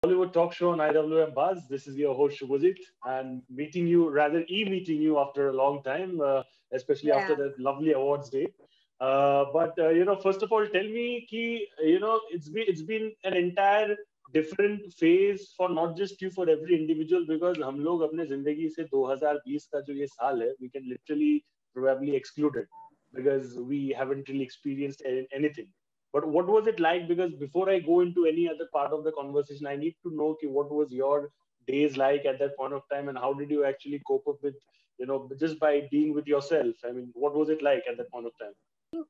Bollywood talk show on IWM Buzz. This is your host Shubhajit, and meeting you, rather e-meeting you after a long time, especially after Yeah. that lovely awards day. But first of all, tell me, ki, it's been an entire different phase for not just you, for every individual, because हम लोग अपने जिंदगी से 2020 का जो ये साल है, we can literally probably exclude it because we haven't really experienced anything. But what was it like? Because before I go into any other part of the conversation, I need to know ki, what was your days like at that point of time, and how did you actually cope up with, just by being with yourself? I mean, what was it like at that point of time?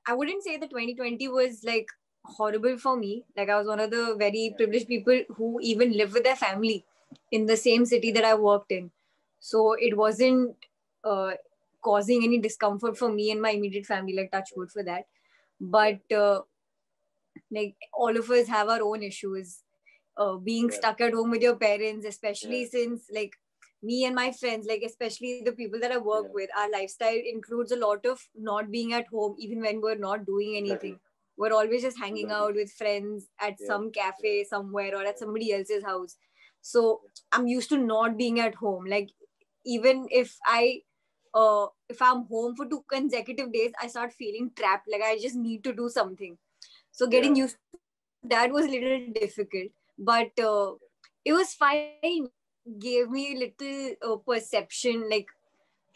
I wouldn't say that 2020 was like horrible for me. Like I was one of the very privileged people who even live with their family in the same city that I worked in. So it wasn't uh, causing any discomfort for me and my immediate family, like touch wood for that. But like all of us have our own issues. Being Yeah, stuck at home with your parents, especially yeah, since like me and my friends, like especially the people that I work yeah, with, our lifestyle includes a lot of not being at home even when we're not doing exactly, anything. We're always just hanging exactly. out with friends at Yeah, some yeah, cafe somewhere or at yeah, somebody else's house. So yeah, I'm used to not being at home. Like even if I'm home for 2 consecutive days, I start feeling trapped. Like I just need to do something. So getting yeah, used to that was a little difficult, but it was fine. Gave me a little perception, like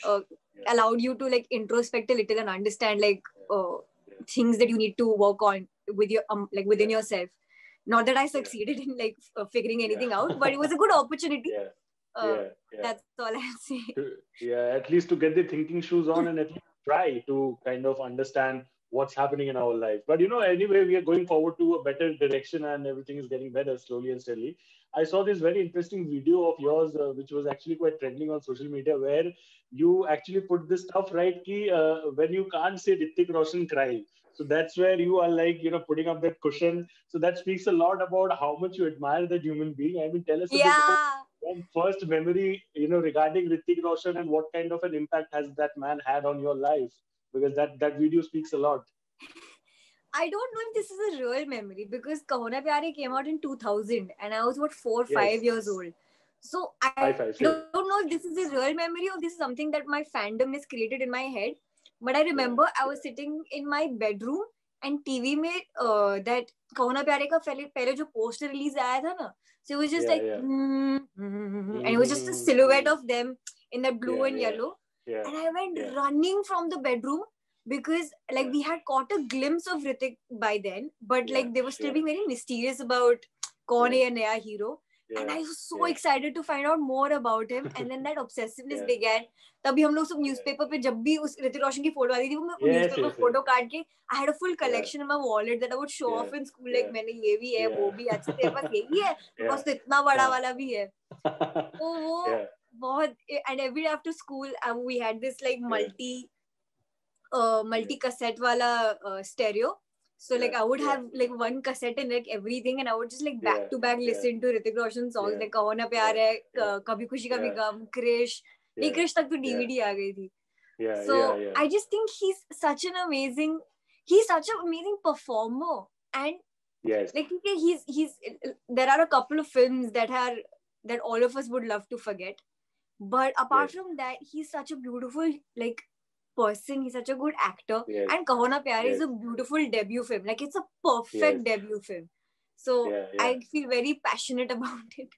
uh, yeah, allowed you to like introspect a little and understand like yeah, yeah, things that you need to work on with your like within yeah, yourself. Not that I yeah, succeeded in like figuring yeah, anything out, but it was a good opportunity. yeah, uh, yeah, yeah. that's all I'll say. Yeah, at least to get the thinking shoes on and at least try to kind of understand what's happening in our life. But anyway, we are going forward to a better direction and everything is getting better slowly and steadily. I saw this very interesting video of yours, which was actually quite trending on social media, where you actually put this stuff right ki, when you can't say Hrithik Roshan cry. So that's where you are like, putting up that cushion. So that speaks a lot about how much you admire that human being. I mean, tell us a bit about Yeah. one first memory, regarding Hrithik Roshan and what kind of an impact has that man had on your life? Because that video speaks a lot. I don't know if this is a real memory because Kahona Pyare came out in 2000 and I was what 4 or 5 years Yes, old. So I high don't know five, if this same. is a real memory or this is something that my fandom has created in my head. But I remember I Yeah, was sitting in my bedroom and TV में that Kahona Pyare का पहले जो poster release आया था ना. So it was just yeah, like yeah. and it was just a silhouette Mm-hmm. of them in that blue Yeah, and yeah, yellow. yeah, And I went yeah, running from the bedroom because like yeah, we had caught a glimpse of Ritik by then, but yeah, like they were still yeah, being very mysterious about कौन yeah, है ये नया hero. And yeah, I was so yeah, excited to find out more about him. And then that obsessiveness yeah, began. तभी हम लोग सब yeah. Newspaper पे जब भी उस ऋतिक रोशन की फोटो आती थी वो मैं वो Yes, newspaper yes, yes. Photo काट के I had a full Yeah, collection in my wallet that I would show yeah, off in school like yeah, मैंने ये भी है वो yeah, भी अच्छा तेरे पास ये भी है मेरे yeah. पास तो इतना बड़ा Huh. वाला भी है तो वो Yeah, बहुत and every day after school we had this like yeah, multi yeah, cassette wala stereo. So like yeah, I would yeah, have like one cassette and like everything, and I would just like back yeah, to back yeah, listen to Hrithik Roshan songs yeah, like "Kaho Na yeah, Pyar Hai," yeah, "Kabhi Khushi Kabhi yeah, Gum," "Krish." नहीं yeah, Krish तक तो yeah, DVD आ गई थी. yeah, yeah, So yeah. I just think he's such an amazing performer, and Yes. like okay, he's there are a couple of films that all of us would love to forget, but apart Yes. from that he's such a beautiful like person. He's such a good actor, Yes. and Kahona Pyare is Yes. a beautiful debut film. Like it's a Yes. perfect debut film. So Yeah. Yeah. I feel very passionate about it.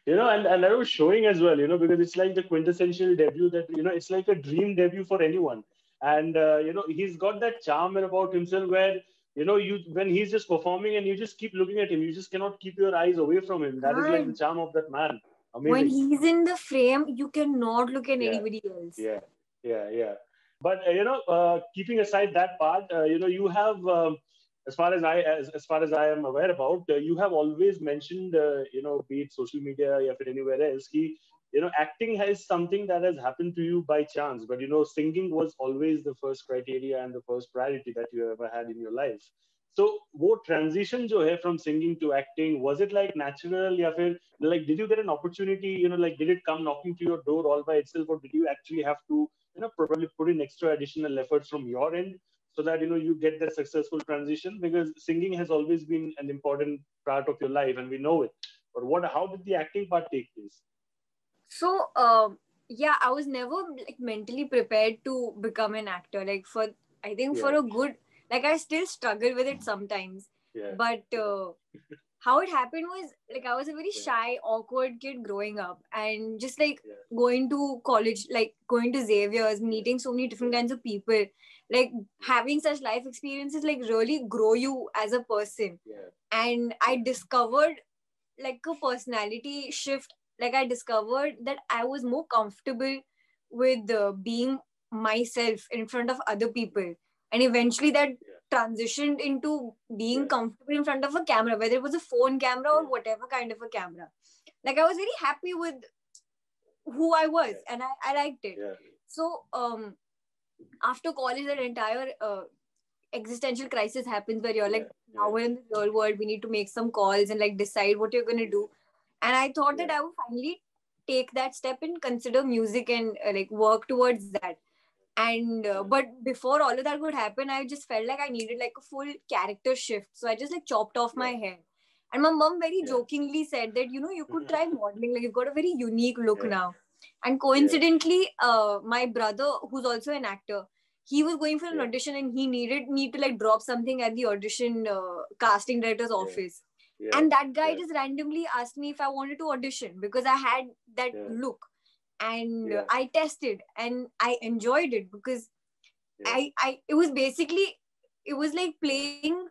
And I was showing as well, because it's like the quintessential debut that, it's like a dream debut for anyone. And, he's got that charm about himself where, when he's just performing and you just keep looking at him, you just cannot keep your eyes away from him. That is like the And charm of that man. when Amazing. he's in the frame, you cannot look at Yeah. anybody else. Yeah. Yeah. Yeah. But keeping aside that part, you have, as far as I am aware about, you have always mentioned, be it social media or anywhere else, acting is something that has happened to you by chance. But singing was always the first criteria and the first priority that you ever had in your life. So, वो transition जो है from singing to acting, was it like natural, या फिर like did you get an opportunity, like did it come knocking to your door all by itself, or did you actually have to probably put in extra additional efforts from your end so that you get that successful transition? Because singing has always been an important part of your life, and we know it. But how did the acting part take place? So, yeah, I was never like mentally prepared to become an actor. Like I think for a good, like I still struggle with it sometimes. Yeah. But how it happened was like I was a very shy, awkward kid growing up, and just like going to college, like going to Xavier's, meeting so many different kinds of people, like having such life experiences, like really grow you as a person. And I discovered like a personality shift. Like I discovered that I was more comfortable with being myself in front of other people, and eventually that transitioned into being comfortable in front of a camera, whether it was a phone camera or whatever kind of a camera. Like I was very happy with who I was, and I liked it. So after college, that entire existential crisis happens where you're like, now we're in the real world, we need to make some calls and like decide what you're going to do. And I thought that I would finally take that step and consider music and like work towards that. And but before all of that would happen, I just felt like I needed like a full character shift. So I just like chopped off my hair. And my mom very jokingly said that, you could try modeling. Like you've got a very unique look now. And coincidentally, my brother, who's also an actor, he was going for an audition and he needed me to like drop something at the audition casting director's office. And that guy just randomly asked me if I wanted to audition because I had that look. And I tested and I enjoyed it because it was basically, it was like playing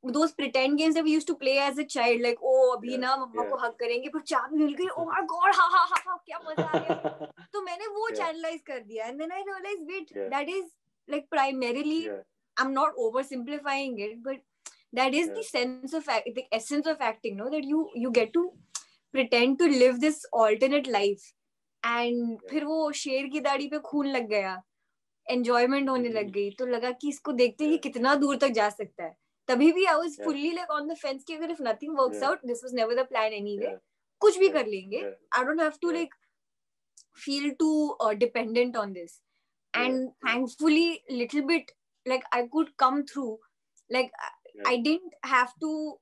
those pretend games that we used to play as a child, like, oh abhi na mama ko hug karenge पर चाबी मिल गई, oh my god, ha ha ha ha, क्या मजा आ गया. तो मैंने वो channelize कर दिया, and then I realized, wait, that is like primarily, I'm not oversimplifying it, but that is the sense of the essence of acting, no, that you get to pretend to live this alternate life. And फिर वो शेर की दाढ़ी पे खून लग गया, enjoyment होने लग गई, तो लगा कि इसको देखते ही कितना दूर तक जा सकता है. तभी भी I was fully like on the fence कि अगर if nothing works out, this was never the plan anyway, कुछ भी कर लेंगे. I don't have to like feel too dependent on this. And thankfully little bit like I could come through, like I didn't have to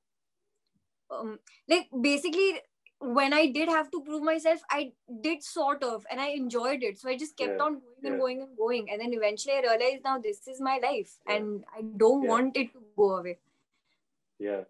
like basically when I did have to prove myself, I did sort of, and I enjoyed it. So I just kept on going and going and going. And then eventually I realized now this is my life and I don't want it to go away. Yeah.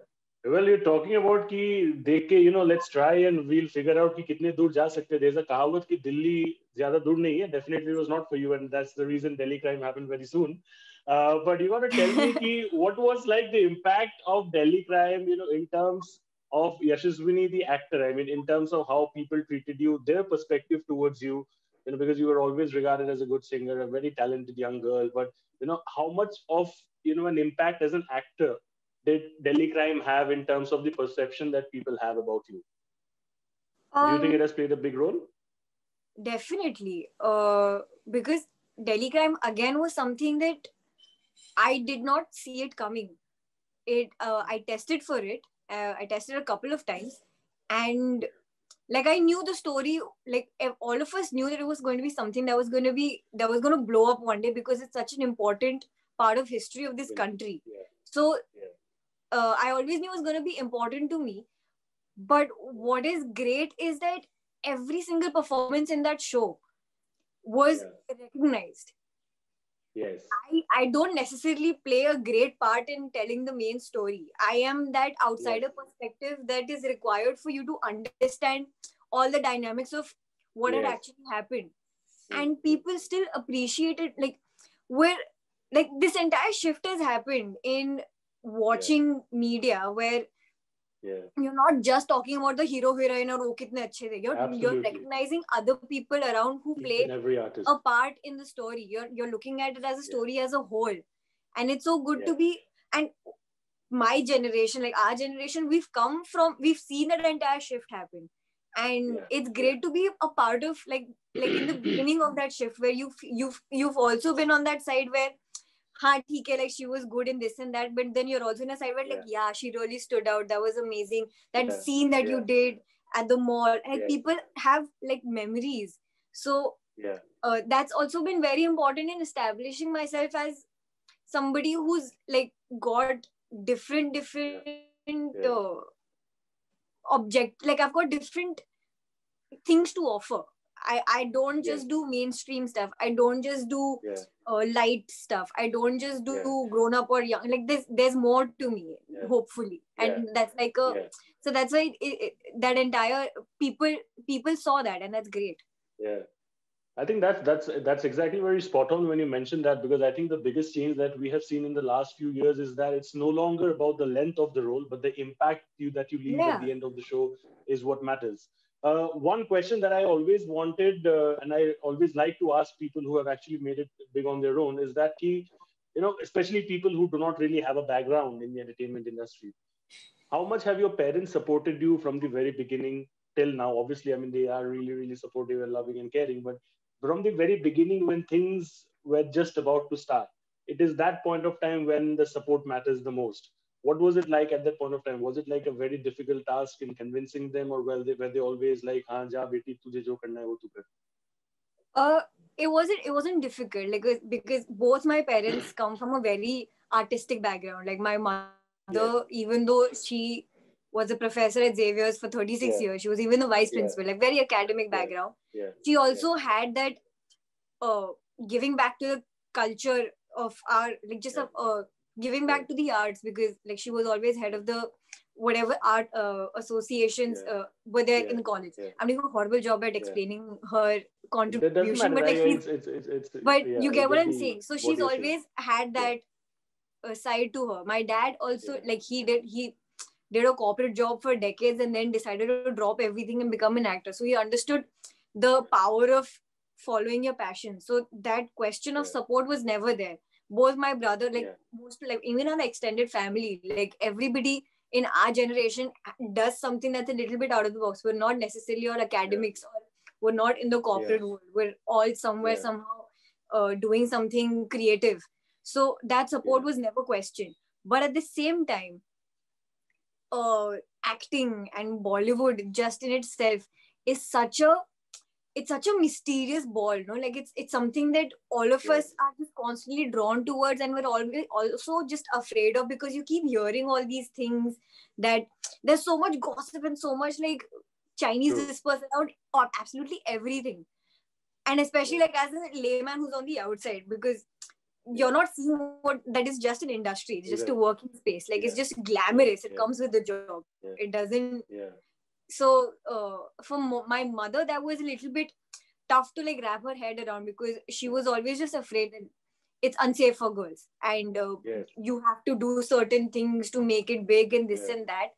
Well, you're talking about कि देख के, let's try and we'll figure out कि कितने दूर जा सकते. There's a कहावत कि दिल्ली ज़्यादा दूर नहीं है. Definitely it was not for you, and that's the reason Delhi Crime happened very soon. But you got to tell me कि what was like the impact of Delhi Crime, in terms of Yashaswini, the actor. I mean, in terms of how people treated you, their perspective towards you, because you were always regarded as a good singer, a very talented young girl. But, how much of, an impact as an actor did Delhi Crime have in terms of the perception that people have about you? Do you think it has played a big role? Definitely. Because Delhi Crime again was something that I did not see it coming. I tested for it. I tested a couple of times, and like I knew the story. Like all of us knew that it was going to be something that was going to blow up one day because it's such an important part of history of this country. So I always knew it was going to be important to me. But what is great is that every single performance in that show was recognized. Yes. I don't necessarily play a great part in telling the main story. I am that outsider perspective that is required for you to understand all the dynamics of what had actually happened. And people still appreciate it. Like this entire shift has happened in watching media where you're not just talking about the hero heroine or wo kitne achhe the. You're recognizing other people around who played a part in the story. You're looking at it as a story as a whole, and it's so good to be. And my generation, like our generation, we've seen that entire shift happen, and it's great to be a part of like in the beginning of that shift where you've also been on that side where like she was good in this and that, but then you're also in a side where like she really stood out, that was amazing, that scene that you did at the mall, like people have like memories. So that's also been very important in establishing myself as somebody who's like got different object, like I've got different things to offer. I don't just do mainstream stuff. I don't just do light stuff. I don't just do grown up or young. Like there's more to me, hopefully. And that's like so that's why that entire people saw that, and that's great. Yeah. I think that's exactly very spot on when you mentioned that, because I think the biggest change that we have seen in the last few years is that it's no longer about the length of the role, but the impact that you leave at the end of the show is what matters. One question that I always wanted, and I always like to ask people who have actually made it big on their own, is that especially people who do not really have a background in the entertainment industry, how much have your parents supported you from the very beginning till now? Obviously, I mean, they are really, really supportive and loving and caring, but from the very beginning, when things were just about to start, it is that point of time when the support matters the most. What was it like at that point of time? Was it like a very difficult task in convincing them, or were they always like, "Haan, ja, beti, tujhe jo karna hai, wo tu kar"? It wasn't difficult, like, because both my parents come from a very artistic background. Like my mother, even though she was a professor at Xavier's for 36 years, she was even the vice principal, like very academic background. She also had that giving back to the culture of our, like, just giving back to the arts, because like she was always head of the whatever art associations were there in the college. I'm doing a horrible job at explaining her contribution, but like but you get what I'm saying. So she's always had that side to her. My dad also, like, he did a corporate job for decades and then decided to drop everything and become an actor. So he understood the power of following your passion. So that question of support was never there. Both my brother, like most, like even our extended family, like everybody in our generation does something that's a little bit out of the box. We're not necessarily all academics, or we're not in the corporate world. We're all somewhere somehow doing something creative. So that support was never questioned. But at the same time, acting and Bollywood just in itself is such a mysterious ball, no? Like it's something that all of us are just constantly drawn towards, and we're always also just afraid of, because you keep hearing all these things, that there's so much gossip and so much like Chinese whispers around absolutely everything. And especially like as a layman who's on the outside, because you're not seeing what that is just an industry, it's just a working space, like it's just glamorous, it comes with the job, it doesn't. So for my mother, that was a little bit tough to like wrap her head around, because she was always just afraid that it's unsafe for girls, and you have to do certain things to make it big and this and that.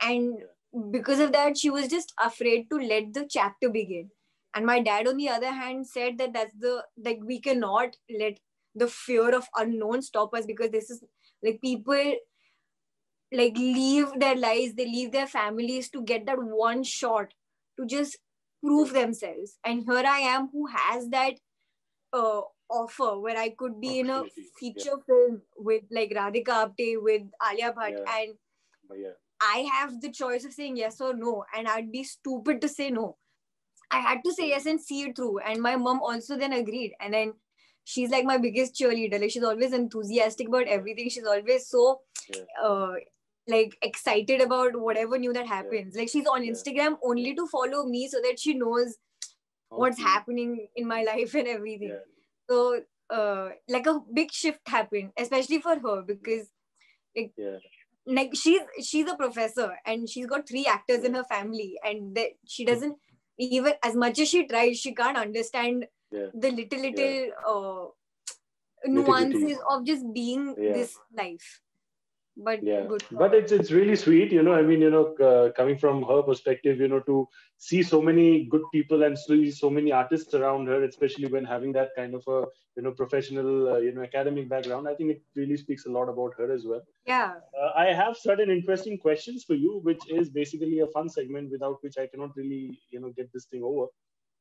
And because of that, she was just afraid to let the chapter begin. And my dad, on the other hand, said that that's the, like, we cannot let the fear of unknown stop us, because this is like people like leave their lives, they leave their families to get that one shot to just prove themselves. And here I am, who has that offer where I could be in a feature film with like Radhika Apte, with Alia Bhatt, and I have the choice of saying yes or no, and I'd be stupid to say no. I had to say yes and see it through. And my mom also then agreed. And then she's like my biggest cheerleader. Like she's always enthusiastic about everything. She's always so like excited about whatever new that happens. Like she's on Instagram only to follow me so that she knows what's happening in my life and everything. So like a big shift happened, especially for her, because like she's a professor and she's got 3 actors in her family, and that she doesn't, even as much as she tries, she can't understand the little nuances of just being this life. But but it's really sweet, I mean, coming from her perspective, to see so many good people and see so many artists around her, especially when having that kind of a professional academic background. I think it really speaks a lot about her as well. I have certain interesting questions for you, which is basically a fun segment without which I cannot really get this thing over.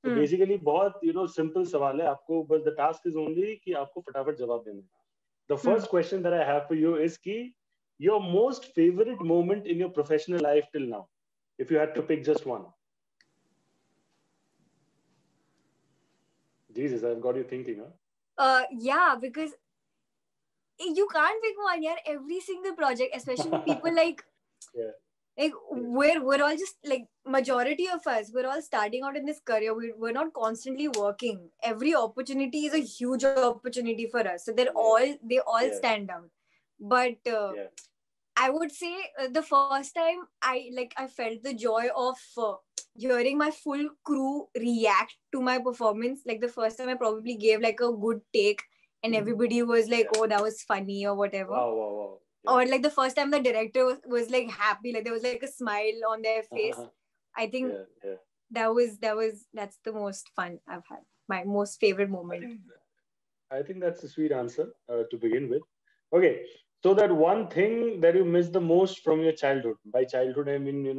So basically बहुत simple सवाल है आपको, but the task is only कि आपको फटाफट जवाब देना है. The first question that I have for you is कि your most favorite moment in your professional life till now, if you had to pick just one. Jesus, I've got you thinking, huh? Yeah, because you can't pick one, yeah. Every single project, especially people like we're all just like majority of us, we're all starting out in this career. We're not constantly working. Every opportunity is a huge opportunity for us. So they all stand out. But I would say the first time I felt the joy of hearing my full crew react to my performance. Like the first time I probably gave like a good take and everybody was like, oh, that was funny or whatever. Wow. Or like the first time the director was like happy, like there was like a smile on their face. I think that's the most fun I've had. My most favorite moment. I think that's a sweet answer to begin with. Okay, so that one thing that you miss the most from your childhood. By childhood, I mean,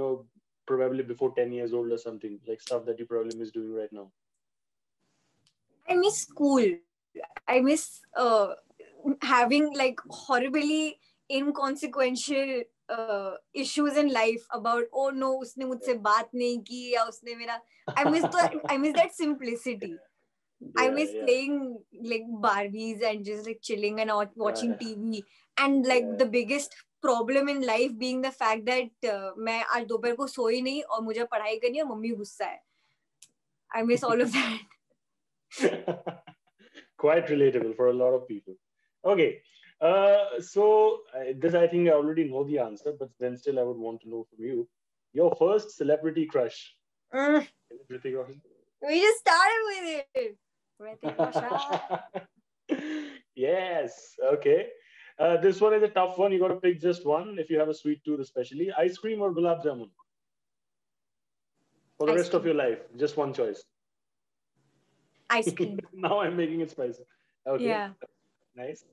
probably before 10 years old or something, like stuff that you probably miss doing right now. I miss school. I miss having like horribly inconsequential issues in life about, oh no, उसने मुझसे बात नहीं की या उसने मेरा. I miss that simplicity. I miss playing like Barbies and just like chilling and watching TV. And like the biggest problem in life being the fact that मैं आज दोपहर को सोई नहीं और मुझे पढ़ाई करनी है और मम्मी गुस्सा है. I miss all of that. Quite relatable for a lot of people. Okay. So this I think I already know the answer, but then still I would want to know from you. Your first celebrity crush. Hrithik Roshan. We just started with it. Hrithik Roshan. Yes. Okay. This one is a tough one. You got to pick just one if you have a sweet tooth, especially. Ice cream or gulab jamun? For the rest of your life, just one choice. Ice cream. Now I'm making it spicy. Okay. Yeah. Nice.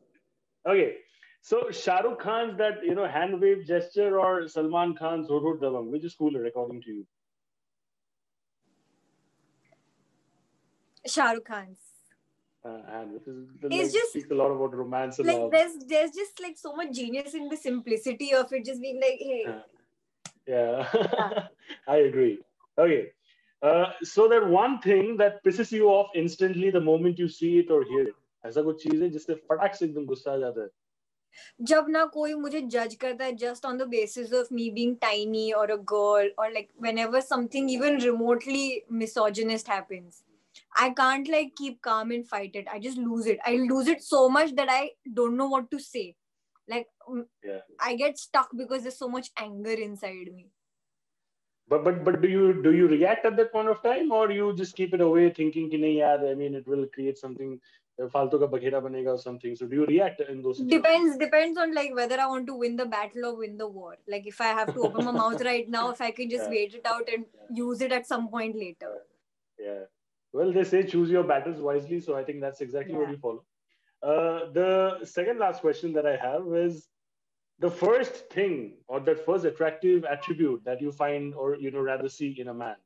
Okay. So Shah Rukh Khan's that hand wave gesture or Salman Khan's Hud Hud Dabang, which is cooler according to you? Shah Rukh Khan's. And it just speaks a lot about romance and like love. There's just like so much genius in the simplicity of it, just being like, hey. Yeah. I agree. Okay. So that one thing that pisses you off instantly the moment you see it or hear it. ऐसा कुछ चीज है जिससे फटाक से एकदम गुस्सा आ जाता है. जब ना कोई मुझे judge करता है just on the basis of me being tiny or a girl, or like whenever something even remotely misogynist happens, I can't like keep calm and fight it. I just lose it. I lose it so much that I don't know what to say. Like I get stuck because there's so much anger inside me. But do you react at that point of time, or you just keep it away thinking कि नहीं यार, I mean it will create something फालतू का बखेड़ा बनेगा or something. So do you react in those situations? Depends on like whether I want to win the battle or win the war. Like if I have to open my mouth right now, if I can just wait it out and use it at some point later. Yeah. Well, they say choose your battles wisely, so I think that's exactly what you follow. The second last question that I have is the first thing or that first attractive attribute that you find or rather see in a man.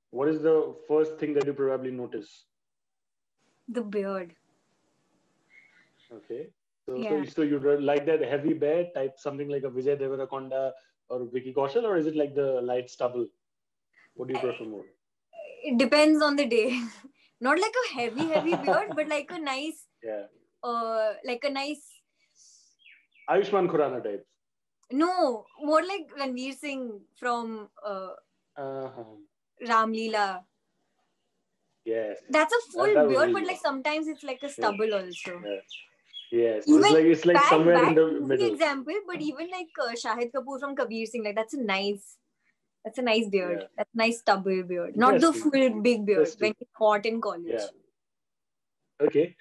What is the first thing that you probably notice? The beard. Okay. So you like that heavy beard type, something like a Vijay Deverakonda or Vicky Kaushal, or is it like the light stubble? What do you prefer more? It depends on the day. Not like a heavy beard, but like a nice like a nice Ayushmann Khurrana type. No, more like Ranveer Singh from Ram Leela. Yes. That's a full beard, really but like sometimes it's like a stubble also. Yes. It's like somewhere in the middle. Example, but even like Shahid Kapoor from Kabir Singh, like that's a nice beard. That's a nice stubble beard. Not the full big beard when he's hot in college. Yeah. Okay.